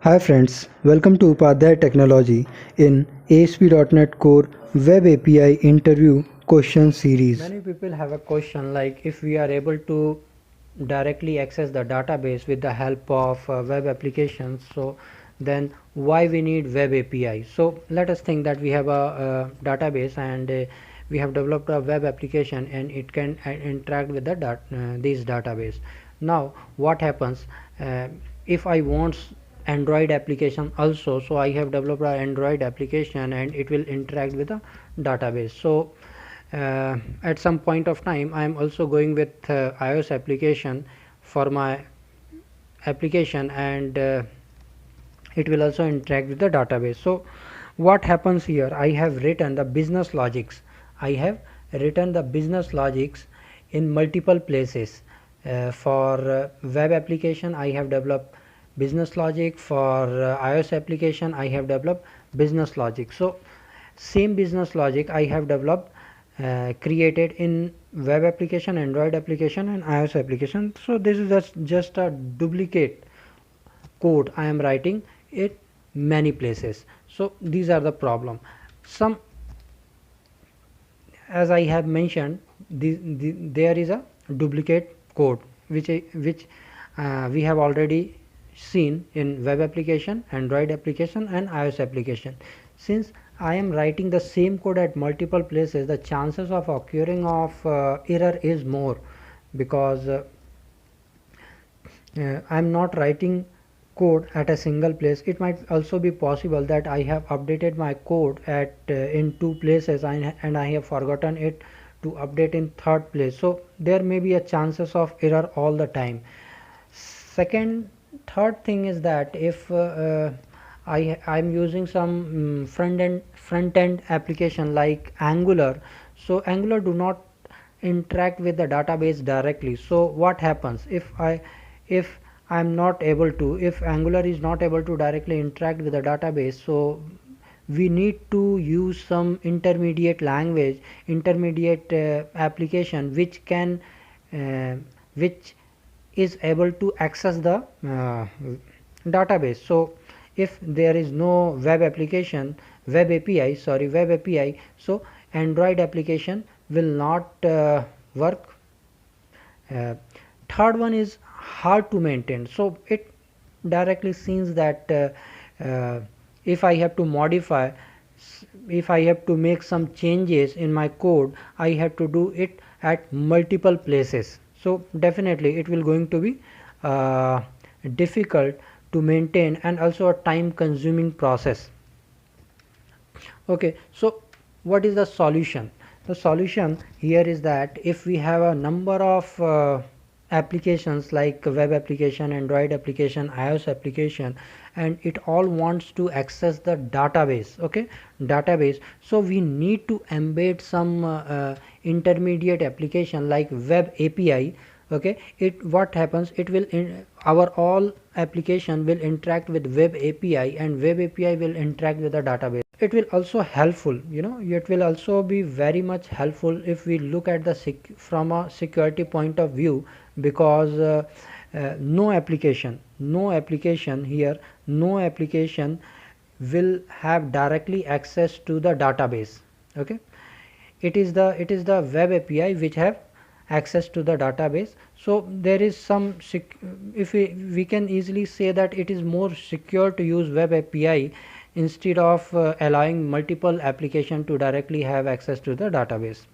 Hi friends, welcome to Upadhyay Technology in ASP.NET Core Web API interview question series. Many people have a question like if we are able to directly access the database with the help of web applications, so then why we need web API? So let us think that we have a database and we have developed a web application and it can interact with the this database. Now what happens if I want Android application also? So I have developed an Android application and it will interact with the database. So at some point of time I am also going with iOS application for my application, and it will also interact with the database. So what happens here, I have written the business logics in multiple places. For web application I have developed business logic, for iOS application I have developed business logic. So same business logic I have developed created in web application, Android application and iOS application. So this is just a duplicate code I am writing it many places. So these are the problem. Some, as I have mentioned, there is a duplicate code which we have already seen in web application, Android application and iOS application. Since I am writing the same code at multiple places, the chances of occurring of error is more, because I am not writing code at a single place. It might also be possible that I have updated my code at in two places and I have forgotten it to update in third place. So there may be a chances of error all the time. Third thing is that if I'm using some front end application like Angular, so Angular do not interact with the database directly. So what happens if Angular is not able to directly interact with the database? So we need to use some intermediate language, application which is able to access the database. So if there is no web API, so Android application will not work. Third one is hard to maintain. So it directly seems that if I have to modify, if I have to make some changes in my code, I have to do it at multiple places. So definitely it will going to be difficult to maintain and also a time consuming process. Okay, so what is the solution? The solution here is that if we have a number of applications like web application, Android application, iOS application, and it all wants to access the database, so we need to embed some intermediate application like web API. What happens, it will our all application will interact with web API and web API will interact with the database. It will also helpful, it will also be very much helpful if we look at the from a security point of view, because no application will have directly access to the database. It is the web API which have access to the database. So there is some if we can easily say that it is more secure to use web API instead of allowing multiple application to directly have access to the database.